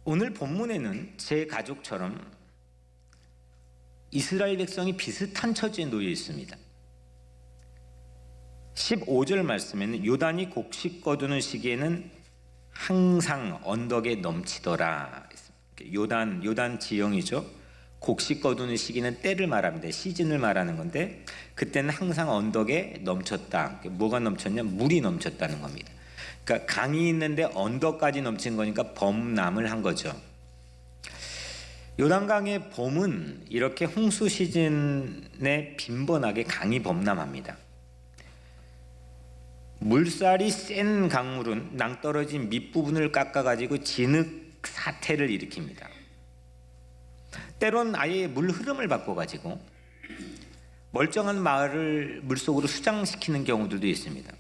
오늘 본문에는 제 가족처럼 이스라엘 백성이 비슷한 처지에 놓여 있습니다. 15절 말씀에는 요단이 곡식 거두는 시기에는 항상 언덕에 넘치더라. 요단 지형이죠. 곡식 거두는 시기는 때를 말합니다. 시즌을 말하는 건데 그때는 항상 언덕에 넘쳤다. 뭐가 넘쳤냐? 물이 넘쳤다는 겁니다. 그러니까 강이 있는데 언덕까지 넘친 거니까 범람을 한 거죠. 요단강의 봄은 이렇게 홍수 시즌에 빈번하게 강이 범람합니다. 물살이 센 강물은 낭떠러진 밑부분을 깎아가지고 진흙 사태를 일으킵니다. 때론 아예 물 흐름을 바꿔가지고 멀쩡한 마을을 물속으로 수장시키는 경우들도 있습니다.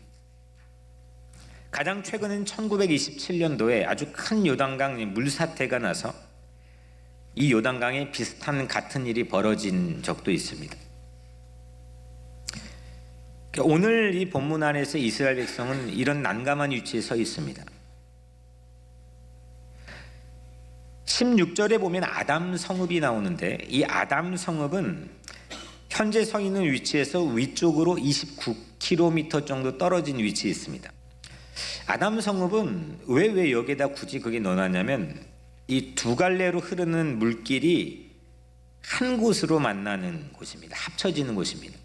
가장 최근은 1927년도에 아주 큰 요단강 물사태가 나서 이 요단강에 비슷한 같은 일이 벌어진 적도 있습니다. 오늘 이 본문 안에서 이스라엘 백성은 이런 난감한 위치에 서 있습니다. 16절에 보면 아담 성읍이 나오는데 이 아담 성읍은 현재 서 있는 위치에서 위쪽으로 29km 정도 떨어진 위치에 있습니다. 아담 성읍은 왜 여기에다 굳이 그게 넣어놨냐면 이 두 갈래로 흐르는 물길이 한 곳으로 만나는 곳입니다. 합쳐지는 곳입니다.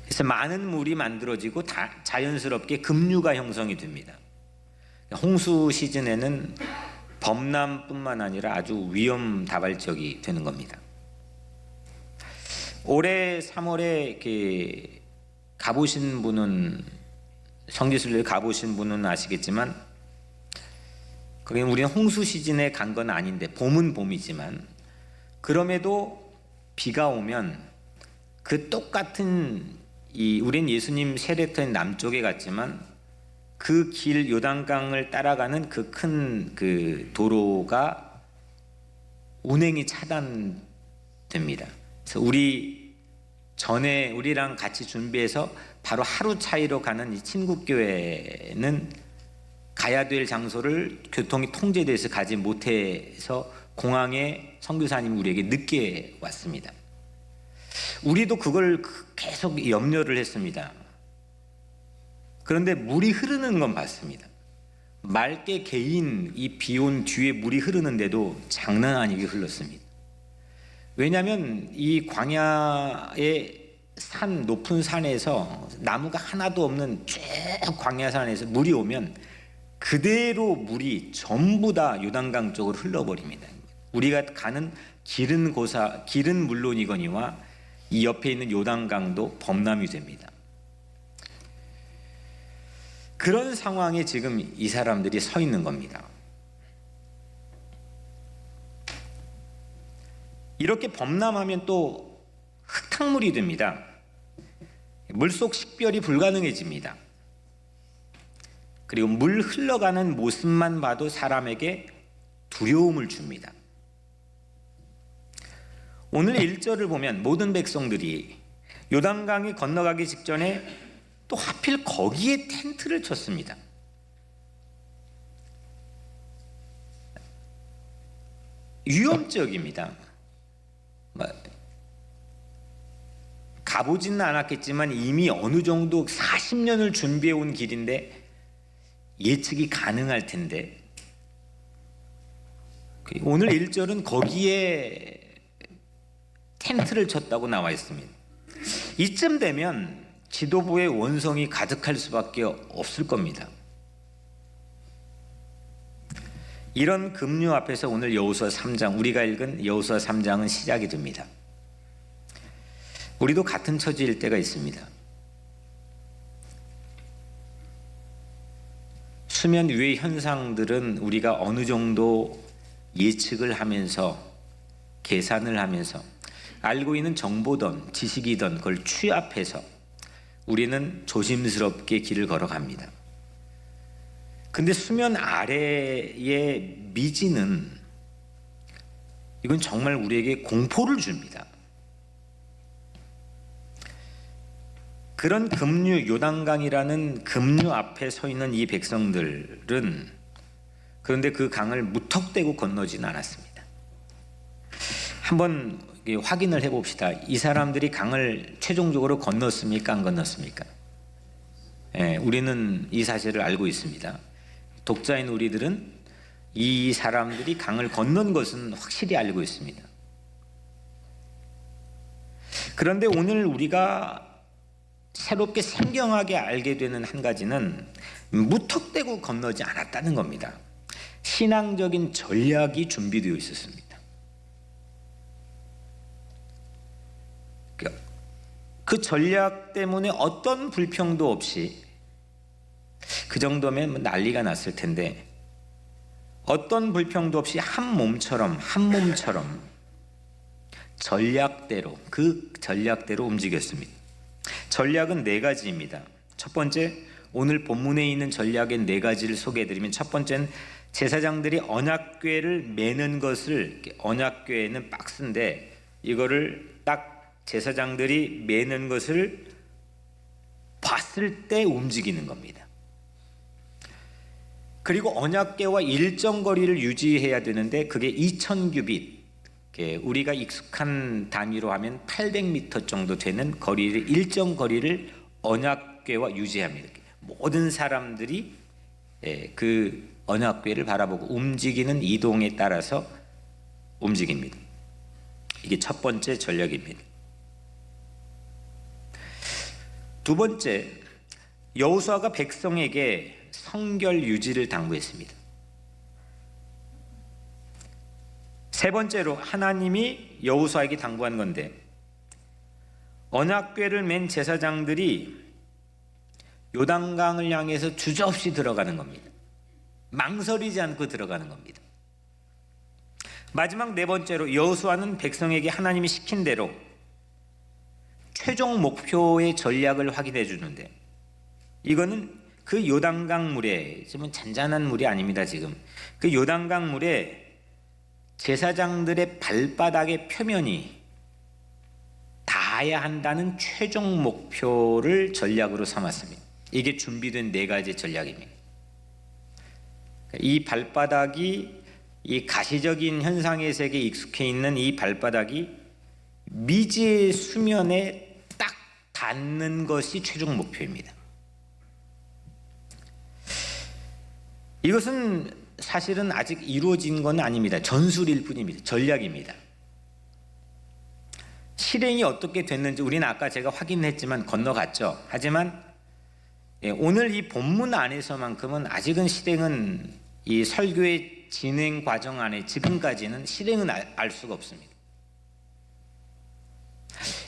그래서 많은 물이 만들어지고 자연스럽게 급류가 형성이 됩니다. 홍수 시즌에는 범람뿐만 아니라 아주 위험다발적이 되는 겁니다. 올해 3월에 가보신 분은 성지순례 가보신 분은 아시겠지만 거기 우리는 홍수 시즌에 간 건 아닌데 봄은 봄이지만 그럼에도 비가 오면 그 똑같은 우린 예수님 세례터인 남쪽에 갔지만 그 길 요단강을 따라가는 그 큰 도로가 운행이 차단됩니다. 그래서 우리랑 같이 준비해서 바로 하루 차이로 가는 이 친국교회는 가야 될 장소를 교통이 통제돼서 가지 못해서 공항에 선교사님이 우리에게 늦게 왔습니다. 우리도 그걸 계속 염려를 했습니다. 그런데 물이 흐르는 건 봤습니다. 맑게 개인 이 비 온 뒤에 물이 흐르는데도 장난 아니게 흘렀습니다. 왜냐하면 이 광야의 높은 산에서 나무가 하나도 없는 쭉 광야산에서 물이 오면 그대로 물이 전부 다 요단강 쪽으로 흘러버립니다. 우리가 가는 길은 물론이거니와 이 옆에 있는 요단강도 범람이 됩니다. 그런 상황에 지금 이 사람들이 서 있는 겁니다. 이렇게 범람하면 또 흙탕물이 됩니다. 물속 식별이 불가능해집니다. 그리고 물 흘러가는 모습만 봐도 사람에게 두려움을 줍니다. 오늘 1절을 보면 모든 백성들이 요단강이 건너가기 직전에 또 하필 거기에 텐트를 쳤습니다. 위험적입니다. 가보지는 않았겠지만 이미 어느 정도 40년을 준비해온 길인데 예측이 가능할 텐데 오늘 1절은 거기에 텐트를 쳤다고 나와 있습니다. 이쯤 되면 지도부의 원성이 가득할 수밖에 없을 겁니다. 이런 급류 앞에서 오늘 여호수아 3장 우리가 읽은 여호수아 3장은 시작이 됩니다. 우리도 같은 처지일 때가 있습니다. 수면 위의 현상들은 우리가 어느 정도 예측을 하면서 계산을 하면서 알고 있는 정보든 지식이든 그걸 취합해서 우리는 조심스럽게 길을 걸어갑니다. 근데 수면 아래의 미지는 이건 정말 우리에게 공포를 줍니다. 그런 급류 요단강이라는 급류 앞에 서 있는 이 백성들은 그런데 그 강을 무턱대고 건너지는 않았습니다. 한번 확인을 해봅시다. 이 사람들이 강을 최종적으로 건넜습니까? 안 건넜습니까? 우리는 이 사실을 알고 있습니다. 독자인 우리들은 이 사람들이 강을 건넌 것은 확실히 알고 있습니다. 그런데 오늘 우리가 새롭게 생경하게 알게 되는 한 가지는 무턱대고 건너지 않았다는 겁니다. 신앙적인 전략이 준비되어 있었습니다. 그 전략 때문에 어떤 불평도 없이, 그 정도면 난리가 났을 텐데, 어떤 불평도 없이 한 몸처럼 전략대로, 그 전략대로 움직였습니다. 전략은 네 가지입니다. 첫 번째, 오늘 본문에 있는 전략의 네 가지를 소개해드리면, 첫 번째는 제사장들이 언약궤를 매는 것을, 언약궤는 박스인데 이거를 딱 제사장들이 매는 것을 봤을 때 움직이는 겁니다. 그리고 언약궤와 일정 거리를 유지해야 되는데 그게 2000규빗, 우리가 익숙한 단위로 하면 800m 정도 되는 거리를, 일정 거리를 언약궤와 유지합니다. 모든 사람들이 그 언약궤를 바라보고 움직이는 이동에 따라서 움직입니다. 이게 첫 번째 전략입니다. 두 번째, 여호수아가 백성에게 성결 유지를 당부했습니다. 세 번째로 하나님이 여호수아에게 당부한 건데, 언약궤를 맨 제사장들이 요단강을 향해서 주저없이 들어가는 겁니다. 망설이지 않고 들어가는 겁니다. 마지막 네 번째로, 여호수아는 백성에게 하나님이 시킨 대로 최종 목표의 전략을 확인해 주는데, 이거는 그 요단강 물에, 지금 잔잔한 물이 아닙니다. 지금 그 요단강 물에 제사장들의 발바닥의 표면이 닿아야 한다는 최종 목표를 전략으로 삼았습니다. 이게 준비된 네 가지 전략입니다. 이 발바닥이, 이 가시적인 현상의 세계에 익숙해 있는 이 발바닥이 미지의 수면에 딱 닿는 것이 최종 목표입니다. 이것은 사실은 아직 이루어진 건 아닙니다. 전술일 뿐입니다. 전략입니다. 실행이 어떻게 됐는지 우리는 아까 제가 확인했지만 건너갔죠. 하지만 오늘 이 본문 안에서만큼은 아직은 실행은, 이 설교의 진행 과정 안에 지금까지는 실행은 알 수가 없습니다.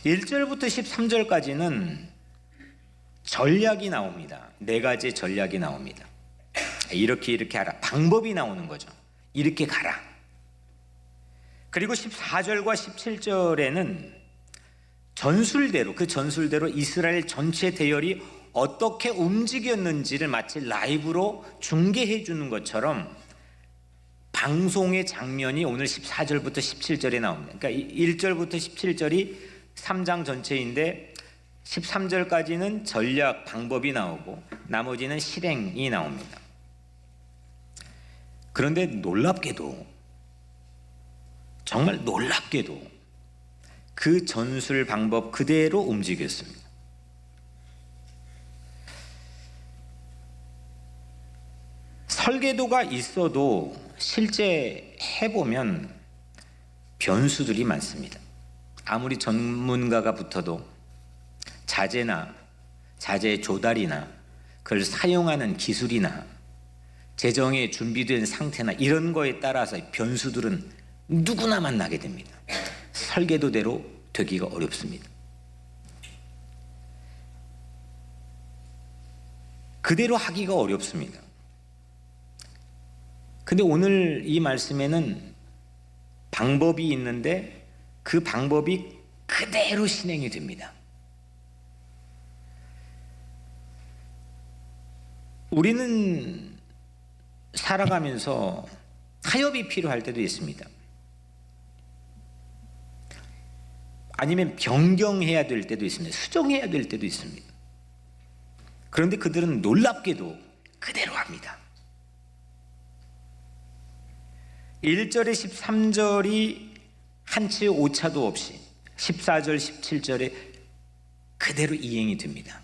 1절부터 13절까지는 전략이 나옵니다. 네 가지의 전략이 나옵니다. 이렇게 하라. 방법이 나오는 거죠. 이렇게 가라. 그리고 14절과 17절에는 전술대로, 그 전술대로 이스라엘 전체 대열이 어떻게 움직였는지를 마치 라이브로 중계해 주는 것처럼 방송의 장면이 오늘 14절부터 17절에 나옵니다. 그러니까 1절부터 17절이 3장 전체인데 13절까지는 전략, 방법이 나오고 나머지는 실행이 나옵니다. 그런데 놀랍게도, 정말 놀랍게도 그 전술 방법 그대로 움직였습니다. 설계도가 있어도 실제 해보면 변수들이 많습니다. 아무리 전문가가 붙어도 자재 조달이나 그걸 사용하는 기술이나 재정에 준비된 상태나 이런 거에 따라서 변수들은 누구나 만나게 됩니다. 설계도대로 되기가 어렵습니다. 그대로 하기가 어렵습니다. 근데 오늘 이 말씀에는 방법이 있는데 그 방법이 그대로 실행이 됩니다. 우리는 살아가면서 타협이 필요할 때도 있습니다. 아니면 변경해야 될 때도 있습니다. 수정해야 될 때도 있습니다. 그런데 그들은 놀랍게도 그대로 합니다. 1절에 13절이 한치 오차도 없이 14절 17절에 그대로 이행이 됩니다.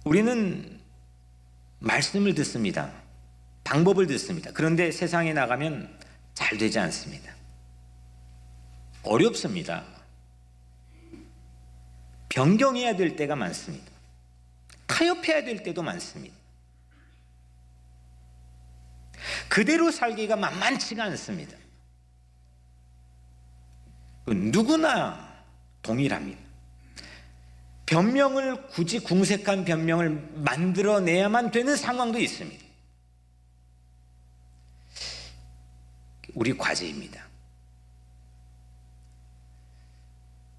우리는 말씀을 듣습니다. 방법을 듣습니다. 그런데 세상에 나가면 잘 되지 않습니다. 어렵습니다. 변경해야 될 때가 많습니다. 타협해야 될 때도 많습니다. 그대로 살기가 만만치가 않습니다. 누구나 동일합니다. 변명을 굳이 궁색한 변명을 만들어내야만 되는 상황도 있습니다. 우리 과제입니다.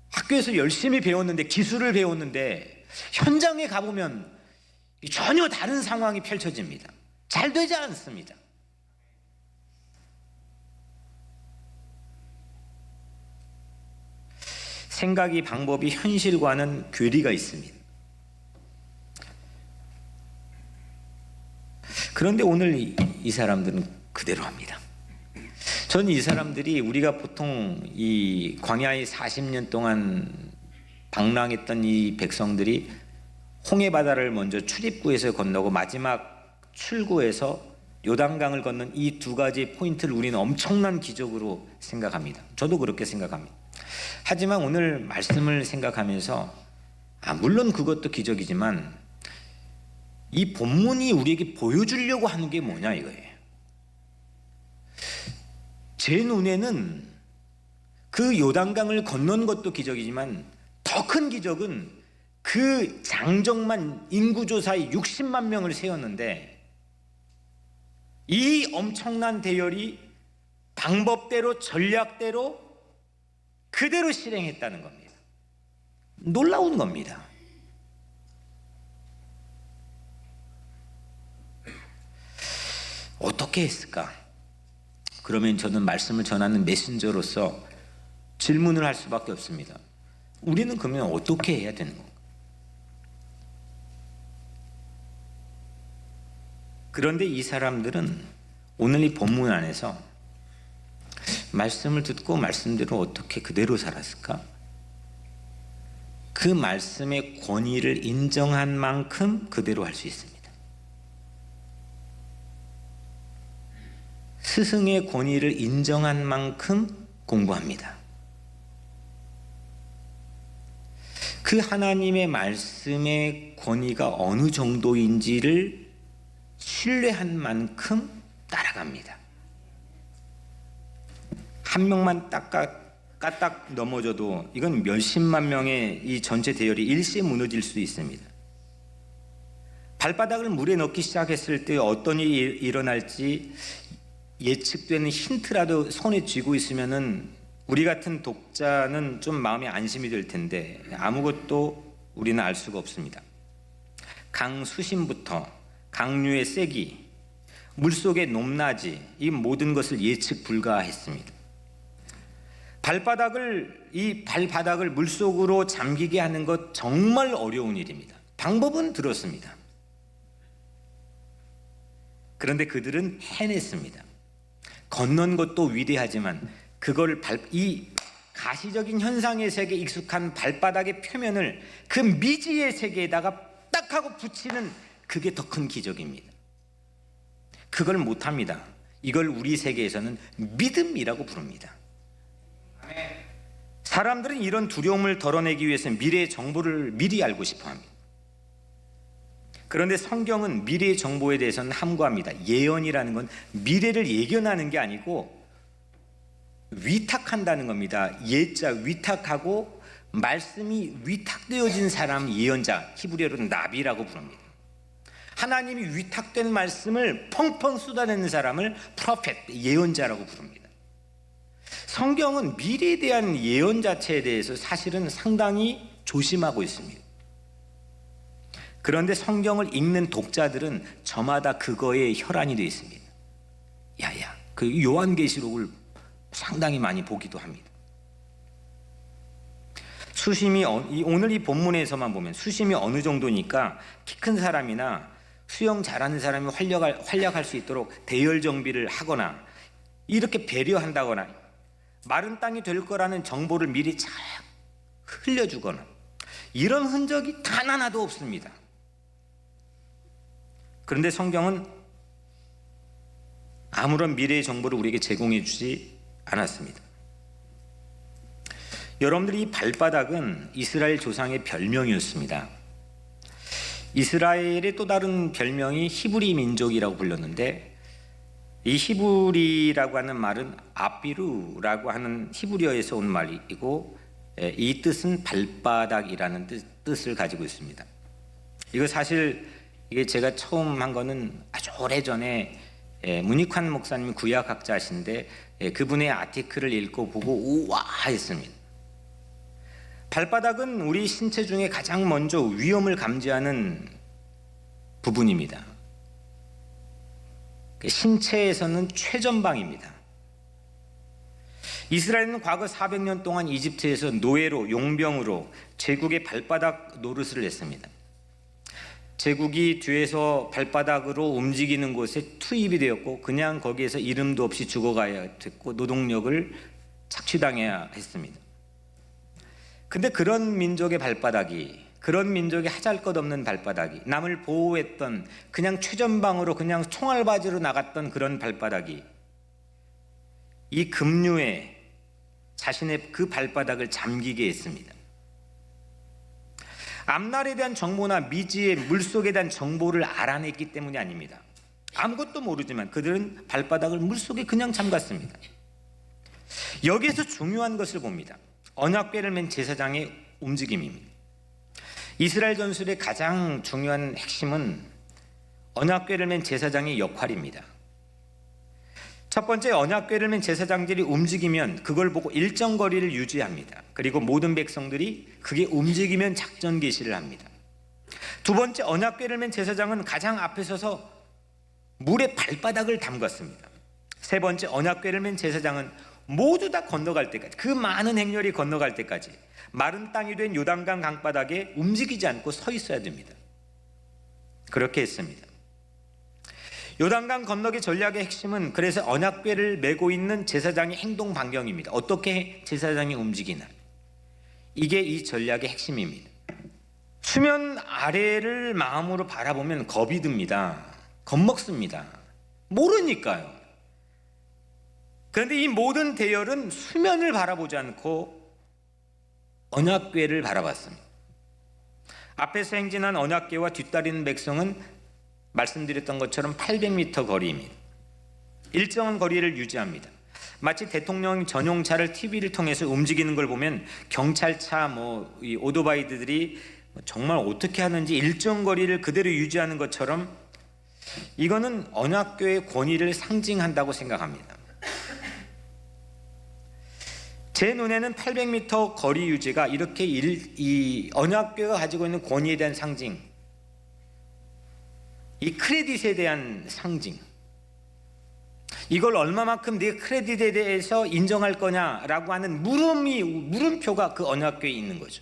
학교에서 열심히 배웠는데, 기술을 배웠는데 현장에 가보면 전혀 다른 상황이 펼쳐집니다. 잘 되지 않습니다. 생각이, 방법이 현실과는 괴리가 있습니다. 그런데 오늘 이 사람들은 그대로 합니다. 저는 이 사람들이, 우리가 보통 이 광야에 40년 동안 방랑했던 이 백성들이 홍해바다를 먼저 출입구에서 건너고 마지막 출구에서 요단강을 건넌 이 두 가지 포인트를 우리는 엄청난 기적으로 생각합니다. 저도 그렇게 생각합니다. 하지만 오늘 말씀을 생각하면서 물론 그것도 기적이지만 이 본문이 우리에게 보여주려고 하는 게 뭐냐 이거예요. 제 눈에는 그 요단강을 건넌 것도 기적이지만 더 큰 기적은 그 장정만 인구조사에 60만 명을 세웠는데 이 엄청난 대열이 방법대로, 전략대로 그대로 실행했다는 겁니다. 놀라운 겁니다. 어떻게 했을까? 그러면 저는 말씀을 전하는 메신저로서 질문을 할 수밖에 없습니다. 우리는 그러면 어떻게 해야 되는 건가? 그런데 이 사람들은 오늘 이 본문 안에서 말씀을 듣고 말씀대로 어떻게 그대로 살았을까? 그 말씀의 권위를 인정한 만큼 그대로 할 수 있습니다. 스승의 권위를 인정한 만큼 공부합니다. 그 하나님의 말씀의 권위가 어느 정도인지를 신뢰한 만큼 따라갑니다. 한 명만 까딱 넘어져도 이건 몇십만 명의 이 전체 대열이 일시에 무너질 수 있습니다. 발바닥을 물에 넣기 시작했을 때 어떤 일이 일어날지 예측되는 힌트라도 손에 쥐고 있으면은 우리 같은 독자는 좀 마음이 안심이 될 텐데 아무것도 우리는 알 수가 없습니다. 강 수심부터 강류의 세기, 물속의 높낮이, 이 모든 것을 예측 불가했습니다. 이 발바닥을 물속으로 잠기게 하는 것 정말 어려운 일입니다. 방법은 들었습니다. 그런데 그들은 해냈습니다. 건넌 것도 위대하지만 그걸 이 가시적인 현상의 세계에 익숙한 발바닥의 표면을 그 미지의 세계에다가 딱 하고 붙이는 그게 더 큰 기적입니다. 그걸 못합니다. 이걸 우리 세계에서는 믿음이라고 부릅니다. 사람들은 이런 두려움을 덜어내기 위해서 미래의 정보를 미리 알고 싶어합니다. 그런데 성경은 미래의 정보에 대해서는 함구합니다. 예언이라는 건 미래를 예견하는 게 아니고 위탁한다는 겁니다. 예자 위탁하고 말씀이 위탁되어진 사람 예언자, 히브리어로는 나비라고 부릅니다. 하나님이 위탁된 말씀을 펑펑 쏟아내는 사람을 프로페트, 예언자라고 부릅니다. 성경은 미래에 대한 예언 자체에 대해서 사실은 상당히 조심하고 있습니다. 그런데 성경을 읽는 독자들은 저마다 그거에 혈안이 되어 있습니다. 그 요한계시록을 상당히 많이 보기도 합니다. 수심이 오늘 이 본문에서만 보면 수심이 어느 정도니까 키 큰 사람이나 수영 잘하는 사람이 활약할 수 있도록 대열 정비를 하거나 이렇게 배려한다거나 마른 땅이 될 거라는 정보를 미리 잘 흘려주거나 이런 흔적이 단 하나도 없습니다. 그런데 성경은 아무런 미래의 정보를 우리에게 제공해 주지 않았습니다. 여러분들이 이 발바닥은 이스라엘 조상의 별명이었습니다. 이스라엘의 또 다른 별명이 히브리 민족이라고 불렸는데, 이 히브리라고 하는 말은 아비루라고 하는 히브리어에서 온 말이고, 이 뜻은 발바닥이라는 뜻을 가지고 있습니다. 이거 사실 이게 제가 처음 한 거는 아주 오래전에 문익환 목사님이 구약학자신데 그분의 아티클을 읽고 보고 우와 했습니다. 발바닥은 우리 신체 중에 가장 먼저 위험을 감지하는 부분입니다. 신체에서는 최전방입니다. 이스라엘은 과거 400년 동안 이집트에서 노예로 용병으로 제국의 발바닥 노릇을 했습니다. 제국이 뒤에서 발바닥으로 움직이는 곳에 투입이 되었고 그냥 거기에서 이름도 없이 죽어가야 됐고 노동력을 착취당해야 했습니다. 근데 그런 민족의 발바닥이, 그런 민족의 하잘것없는 발바닥이, 남을 보호했던 그냥 최전방으로 그냥 총알바지로 나갔던 그런 발바닥이 이 급류에 자신의 그 발바닥을 잠기게 했습니다. 앞날에 대한 정보나 미지의 물속에 대한 정보를 알아냈기 때문이 아닙니다. 아무것도 모르지만 그들은 발바닥을 물속에 그냥 잠갔습니다. 여기에서 중요한 것을 봅니다. 언약궤를 맨 제사장의 움직임입니다. 이스라엘 전술의 가장 중요한 핵심은 언약궤를 맨 제사장의 역할입니다. 첫 번째, 언약궤를 맨 제사장들이 움직이면 그걸 보고 일정 거리를 유지합니다. 그리고 모든 백성들이 그게 움직이면 작전 개시를 합니다. 두 번째, 언약궤를 맨 제사장은 가장 앞에 서서 물에 발바닥을 담갔습니다. 세 번째, 언약궤를 맨 제사장은 모두 다 건너갈 때까지, 그 많은 행렬이 건너갈 때까지 마른 땅이 된 요단강 강바닥에 움직이지 않고 서 있어야 됩니다. 그렇게 했습니다. 요단강 건너기 전략의 핵심은 그래서 언약궤를 메고 있는 제사장의 행동 반경입니다. 어떻게 제사장이 움직이나, 이게 이 전략의 핵심입니다. 수면 아래를 마음으로 바라보면 겁이 듭니다. 겁먹습니다. 모르니까요. 그런데 이 모든 대열은 수면을 바라보지 않고 언약궤를 바라봤습니다. 앞에서 행진한 언약궤와 뒤따르는 백성은 말씀드렸던 것처럼 800m 거리입니다. 일정한 거리를 유지합니다. 마치 대통령 전용차를 TV를 통해서 움직이는 걸 보면 경찰차, 이 오토바이들이 정말 어떻게 하는지 일정 거리를 그대로 유지하는 것처럼 이거는 언약궤의 권위를 상징한다고 생각합니다. 제 눈에는 800m 거리 유지가 이렇게 이 언약궤가 가지고 있는 권위에 대한 상징, 이 크레딧에 대한 상징, 이걸 얼마만큼 네 크레딧에 대해서 인정할 거냐라고 하는 물음표가 그 언약궤에 있는 거죠.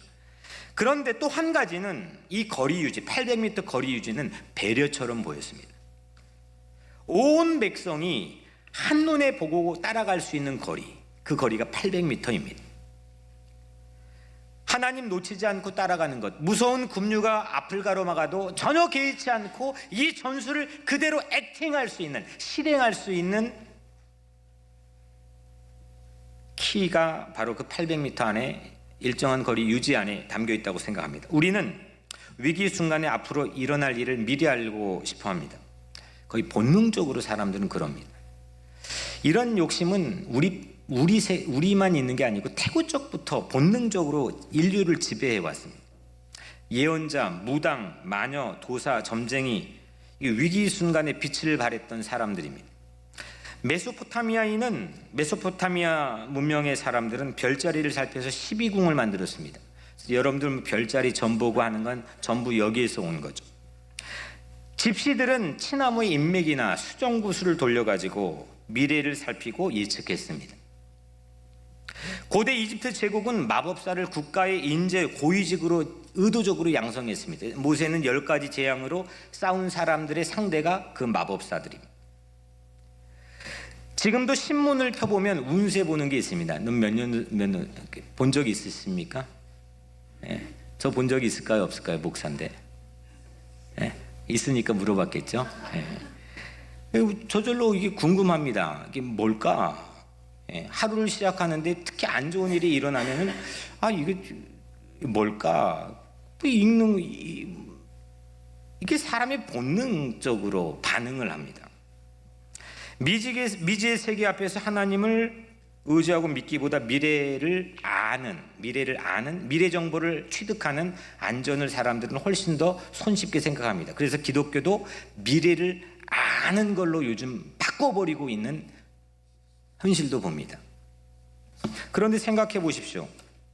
그런데 또 한 가지는 이 거리 유지, 800m 거리 유지는 배려처럼 보였습니다. 온 백성이 한눈에 보고 따라갈 수 있는 거리, 그 거리가 800m입니다. 하나님 놓치지 않고 따라가는 것, 무서운 급류가 앞을 가로막아도 전혀 개의치 않고 이 전술을 그대로 액팅할 수 있는, 실행할 수 있는 키가 바로 그 800m 안에, 일정한 거리 유지 안에 담겨 있다고 생각합니다. 우리는 위기 순간에 앞으로 일어날 일을 미리 알고 싶어 합니다. 거의 본능적으로 사람들은 그럽니다. 이런 욕심은 우리만 있는 게 아니고 태고적부터 본능적으로 인류를 지배해 왔습니다. 예언자, 무당, 마녀, 도사, 점쟁이, 위기 순간에 빛을 발했던 사람들입니다. 메소포타미아 문명의 사람들은 별자리를 살펴서 12궁을 만들었습니다. 여러분들 별자리 점 보고 하는 건 전부 여기에서 온 거죠. 집시들은 치나무의 인맥이나 수정구슬을 돌려가지고 미래를 살피고 예측했습니다. 고대 이집트 제국은 마법사를 국가의 인재 고위직으로 의도적으로 양성했습니다. 모세는 10가지 재앙으로 싸운 사람들의 상대가 그 마법사들입니다. 지금도 신문을 펴보면 운세 보는 게 있습니다. 넌 몇 년 본 적이 있으십니까? 네. 저 본 적이 있을까요? 없을까요? 목사인데. 네. 있으니까 물어봤겠죠? 네. 저절로 이게 궁금합니다. 이게 뭘까? 네. 하루를 시작하는데 특히 안 좋은 일이 일어나면은 이게 뭘까? 읽는 이게 사람의 본능적으로 반응을 합니다. 미지의 세계 앞에서 하나님을 의지하고 믿기보다 미래 정보를 취득하는 안전을 사람들은 훨씬 더 손쉽게 생각합니다. 그래서 기독교도 미래를 아는 걸로 요즘 바꿔버리고 있는 현실도 봅니다. 그런데 생각해 보십시오.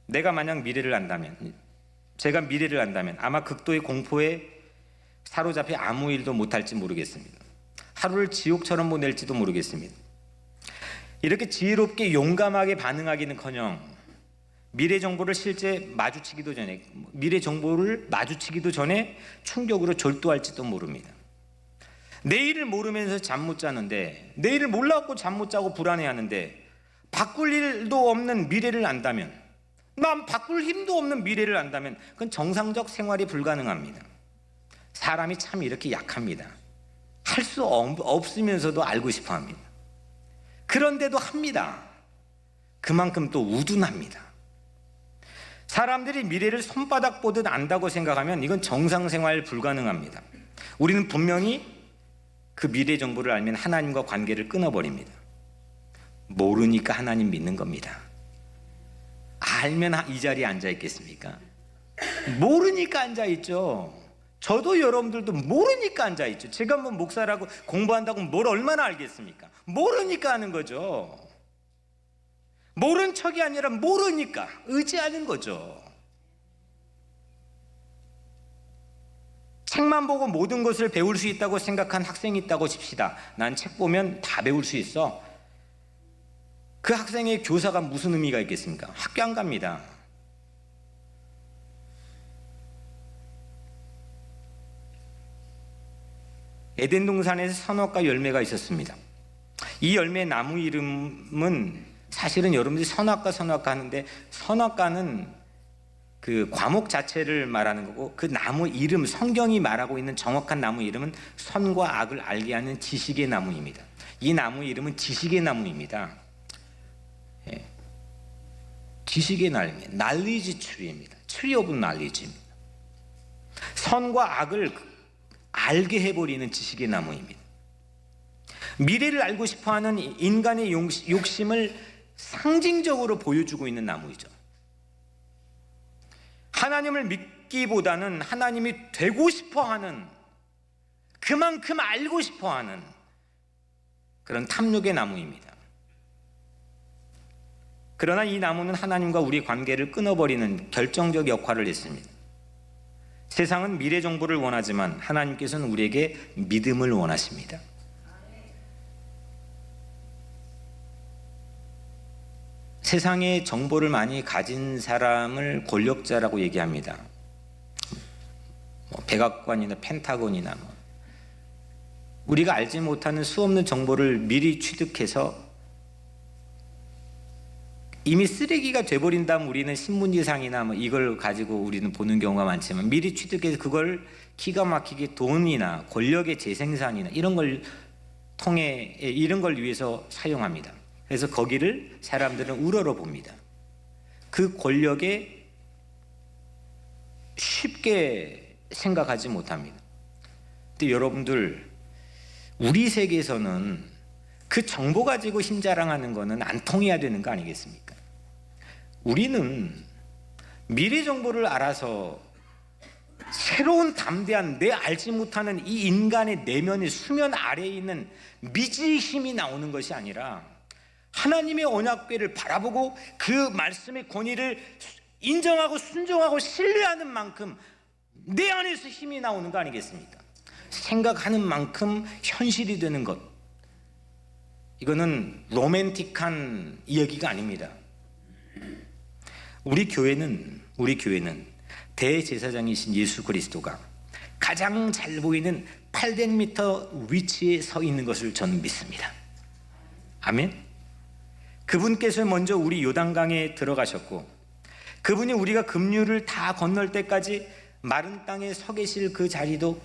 내가 만약 제가 미래를 안다면 아마 극도의 공포에 사로잡혀 아무 일도 못할지 모르겠습니다. 하루를 지옥처럼 보낼지도 모르겠습니다. 이렇게 지혜롭게 용감하게 반응하기는커녕 미래 정보를 마주치기도 전에 충격으로 졸도할지도 모릅니다. 내일을 모르면서 잠 못 자는데, 내일을 몰라갖고 잠 못 자고 불안해하는데, 바꿀 일도 없는 미래를 안다면, 바꿀 힘도 없는 미래를 안다면 그건 정상적 생활이 불가능합니다. 사람이 참 이렇게 약합니다. 할 수 없으면서도 알고 싶어 합니다. 그런데도 합니다. 그만큼 또 우둔합니다. 사람들이 미래를 손바닥 보듯 안다고 생각하면 이건 정상생활 불가능합니다. 우리는 분명히 그 미래 정보를 알면 하나님과 관계를 끊어버립니다. 모르니까 하나님 믿는 겁니다. 알면 이 자리에 앉아 있겠습니까? 모르니까 앉아 있죠. 저도 여러분들도 모르니까 앉아 있죠. 제가 뭐 목사라고 공부한다고 뭘 얼마나 알겠습니까? 모르니까 하는 거죠. 모른 척이 아니라 모르니까 의지하는 거죠. 책만 보고 모든 것을 배울 수 있다고 생각한 학생이 있다고 칩시다. 난 책 보면 다 배울 수 있어. 그 학생의 교사가 무슨 의미가 있겠습니까? 학교 안 갑니다. 에덴 동산에서 선악과 열매가 있었습니다. 이 열매 나무 이름은 사실은 여러분들이 선악과 하는데, 선악과는 그 과목 자체를 말하는 거고, 그 나무 이름, 성경이 말하고 있는 정확한 나무 이름은 선과 악을 알게 하는 지식의 나무입니다. 이 나무 이름은 지식의 나무입니다. 예. 지식의 나무, knowledge tree입니다. tree of knowledge입니다. 선과 악을 알게 해버리는 지식의 나무입니다. 미래를 알고 싶어하는 인간의 욕심을 상징적으로 보여주고 있는 나무이죠. 하나님을 믿기보다는 하나님이 되고 싶어하는, 그만큼 알고 싶어하는 그런 탐욕의 나무입니다. 그러나 이 나무는 하나님과 우리의 관계를 끊어버리는 결정적 역할을 했습니다. 세상은 미래 정보를 원하지만 하나님께서는 우리에게 믿음을 원하십니다. 세상에 정보를 많이 가진 사람을 권력자라고 얘기합니다. 백악관이나 펜타곤이나 우리가 알지 못하는 수없는 정보를 미리 취득해서 이미 쓰레기가 돼버린 다음 우리는 신문지상이나 이걸 가지고 우리는 보는 경우가 많지만, 미리 취득해서 그걸 기가 막히게 돈이나 권력의 재생산이나 이런 걸 통해, 이런 걸 위해서 사용합니다. 그래서 거기를 사람들은 우러러 봅니다. 그 권력에 쉽게 생각하지 못합니다. 근데 여러분들, 우리 세계에서는 그 정보 가지고 힘자랑하는 거는 안 통해야 되는 거 아니겠습니까? 우리는 미래 정보를 알아서 새로운 담대한, 내 알지 못하는 이 인간의 내면의 수면 아래에 있는 미지의 힘이 나오는 것이 아니라 하나님의 언약궤를 바라보고 그 말씀의 권위를 인정하고 순종하고 신뢰하는 만큼 내 안에서 힘이 나오는 거 아니겠습니까? 생각하는 만큼 현실이 되는 것, 이거는 로맨틱한 이야기가 아닙니다. 우리 교회는 대제사장이신 예수 그리스도가 가장 잘 보이는 800m 위치에 서 있는 것을 저는 믿습니다. 아멘. 그분께서 먼저 우리 요단강에 들어가셨고, 그분이 우리가 급류를 다 건널 때까지 마른 땅에 서 계실 그 자리도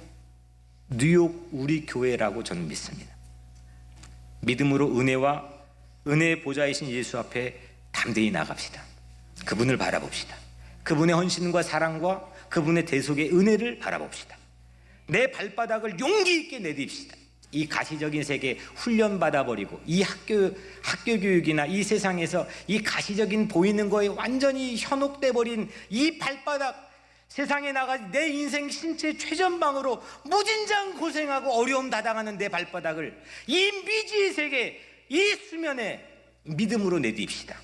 뉴욕 우리 교회라고 저는 믿습니다. 믿음으로 은혜의 보좌이신 예수 앞에 담대히 나갑시다. 그분을 바라봅시다. 그분의 헌신과 사랑과 그분의 대속의 은혜를 바라봅시다. 내 발바닥을 용기 있게 내딛읍시다. 이 가시적인 세계 훈련받아버리고, 이 학교 교육이나 이 세상에서 이 가시적인 보이는 거에 완전히 현혹돼 버린 이 발바닥, 세상에 나가 내 인생 신체 최전방으로 무진장 고생하고 어려움 다당하는 내 발바닥을 이 미지의 세계, 이 수면에 믿음으로 내딛읍시다.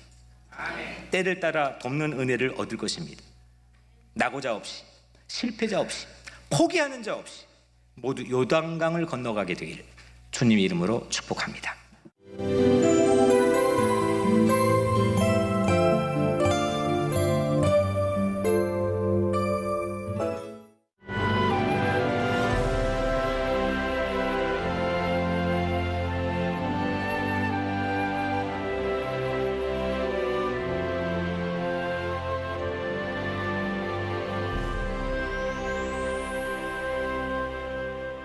아멘. 때를 따라 돕는 은혜를 얻을 것입니다. 낙오자 없이, 실패자 없이, 포기하는 자 없이 모두 요단강을 건너가게 되기를 주님 이름으로 축복합니다.